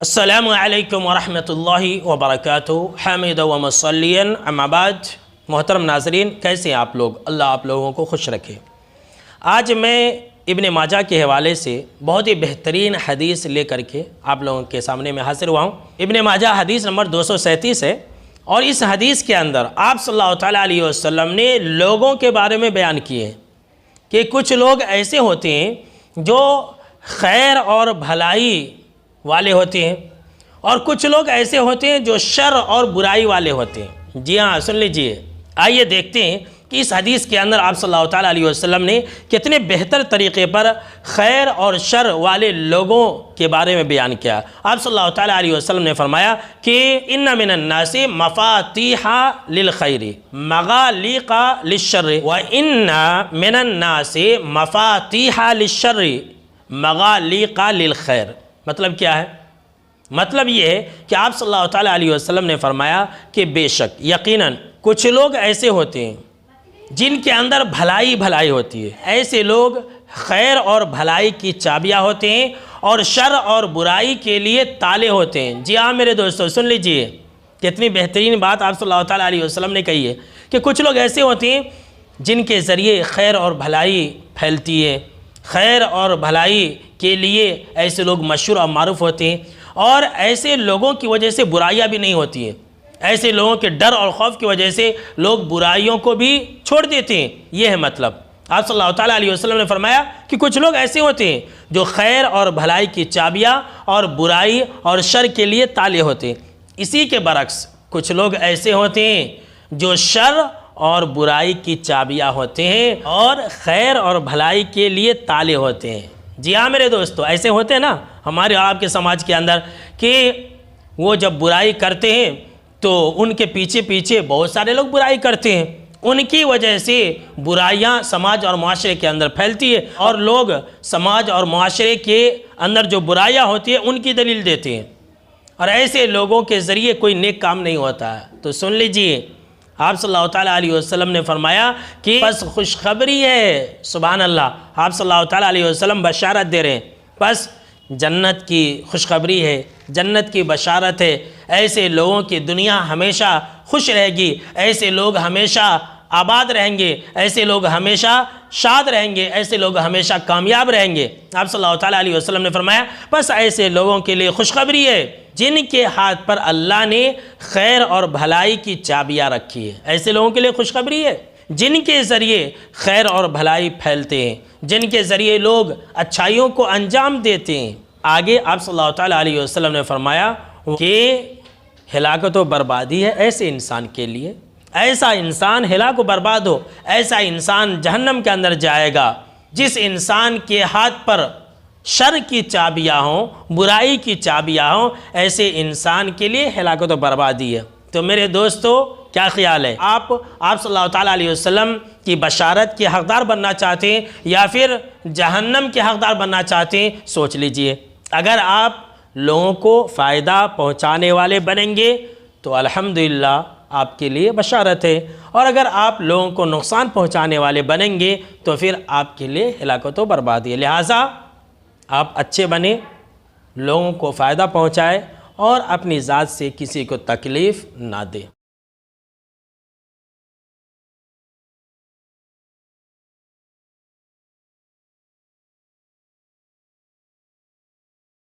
السلام علیکم ورحمۃ اللہ وبرکاتہ حامد و مصلین اما بعد۔ محترم ناظرین، کیسے ہیں آپ لوگ؟ اللہ آپ لوگوں کو خوش رکھے۔ آج میں ابن ماجہ کے حوالے سے بہت ہی بہترین حدیث لے کر کے آپ لوگوں کے سامنے میں حاضر ہوا ہوں۔ ابن ماجہ حدیث نمبر 237 ہے، اور اس حدیث کے اندر آپ صلی اللہ تعالیٰ علیہ وسلم نے لوگوں کے بارے میں بیان کیے ہیں کہ کچھ لوگ ایسے ہوتے ہیں جو خیر اور بھلائی والے ہوتے ہیں، اور کچھ لوگ ایسے ہوتے ہیں جو شر اور برائی والے ہوتے ہیں۔ جی ہاں، سن لیجئے، آئیے دیکھتے ہیں کہ اس حدیث کے اندر آپ صلی اللہ تعالیٰ علیہ وسلم نے کتنے بہتر طریقے پر خیر اور شر والے لوگوں کے بارے میں بیان کیا۔ آپ صلی اللہ تعالیٰ علیہ وسلم نے فرمایا کہ ان من الناس مفاتیح للخیر مغالق للشر وان من الناس مفاتیح للشر مغالق للخیر۔ مطلب کیا ہے؟ مطلب یہ ہے کہ آپ صلی اللہ تعالیٰ علیہ وسلم نے فرمایا کہ بے شک یقیناً کچھ لوگ ایسے ہوتے ہیں جن کے اندر بھلائی ہوتی ہے۔ ایسے لوگ خیر اور بھلائی کی چابیاں ہوتے ہیں، اور شر اور برائی کے لیے تالے ہوتے ہیں۔ جی ہاں میرے دوستو، سن لیجئے، کتنی بہترین بات آپ صلی اللہ تعالیٰ علیہ وسلم نے کہی ہے کہ کچھ لوگ ایسے ہوتے ہیں جن کے ذریعے خیر اور بھلائی پھیلتی ہے۔ خیر اور بھلائی کے لیے ایسے لوگ مشہور اور معروف ہوتے ہیں، اور ایسے لوگوں کی وجہ سے برائیاں بھی نہیں ہوتی ہیں۔ ایسے لوگوں کے ڈر اور خوف کی وجہ سے لوگ برائیوں کو بھی چھوڑ دیتے ہیں۔ یہ ہے مطلب۔ آپ صلی اللہ تعالیٰ علیہ وسلم نے فرمایا کہ کچھ لوگ ایسے ہوتے ہیں جو خیر اور بھلائی کی چابیاں اور برائی اور شر کے لیے تالے ہوتے ہیں۔ اسی کے برعکس کچھ لوگ ایسے ہوتے ہیں جو شر اور برائی کی چابیاں ہوتے ہیں اور خیر اور بھلائی کے لیے تالے ہوتے ہیں۔ جی ہاں میرے دوستو، ایسے ہوتے ہیں نا ہمارے اور آپ کے سماج کے اندر کہ وہ جب برائی کرتے ہیں تو ان کے پیچھے پیچھے بہت سارے لوگ برائی کرتے ہیں۔ ان کی وجہ سے برائیاں سماج اور معاشرے کے اندر پھیلتی ہے، اور لوگ سماج اور معاشرے کے اندر جو برائیاں ہوتی ہیں ان کی دلیل دیتے ہیں، اور ایسے لوگوں کے ذریعے کوئی نیک کام نہیں ہوتا ہے۔ تو سن لیجئے، آپ صلی اللہ تعالیٰ علیہ وسلم نے فرمایا کہ بس خوشخبری ہے، سبحان اللہ، آپ صلی اللہ تعالیٰ علیہ وسلم بشارت دے رہے ہیں، بس جنت کی خوشخبری ہے، جنت کی بشارت ہے۔ ایسے لوگوں کی دنیا ہمیشہ خوش رہے گی، ایسے لوگ ہمیشہ آباد رہیں گے، ایسے لوگ ہمیشہ شاد رہیں گے، ایسے لوگ ہمیشہ کامیاب رہیں گے۔ آپ صلی اللہ تعالیٰ علیہ وسلم نے فرمایا بس ایسے لوگوں کے لیے خوشخبری ہے جن کے ہاتھ پر اللہ نے خیر اور بھلائی کی چابیاں رکھی ہے۔ ایسے لوگوں کے لیے خوشخبری ہے جن کے ذریعے خیر اور بھلائی پھیلتے ہیں، جن کے ذریعے لوگ اچھائیوں کو انجام دیتے ہیں۔ آگے آپ صلی اللہ تعالیٰ علیہ وسلم نے فرمایا کہ ہلاکت و بربادی ہے ایسے انسان کے لیے، ایسا انسان ہلاک و برباد ہو، ایسا انسان جہنم کے اندر جائے گا جس انسان کے ہاتھ پر شر کی چابیاں ہوں، برائی کی چابیاں ہوں، ایسے انسان کے لیے ہلاکت و بربادی ہے۔ تو میرے دوستو، کیا خیال ہے؟ آپ صلی اللہ تعالیٰ علیہ وسلم کی بشارت کے حقدار بننا چاہتے ہیں یا پھر جہنم کے حقدار بننا چاہتے ہیں؟ سوچ لیجئے۔ اگر آپ لوگوں کو فائدہ پہنچانے والے بنیں گے تو الحمدللہ آپ کے لیے بشارت ہے، اور اگر آپ لوگوں کو نقصان پہنچانے والے بنیں گے تو پھر آپ کے لیے ہلاکت و بربادی ہے۔ لہٰذا آپ اچھے بنیں، لوگوں کو فائدہ پہنچائیں، اور اپنی ذات سے کسی کو تکلیف نہ دیں۔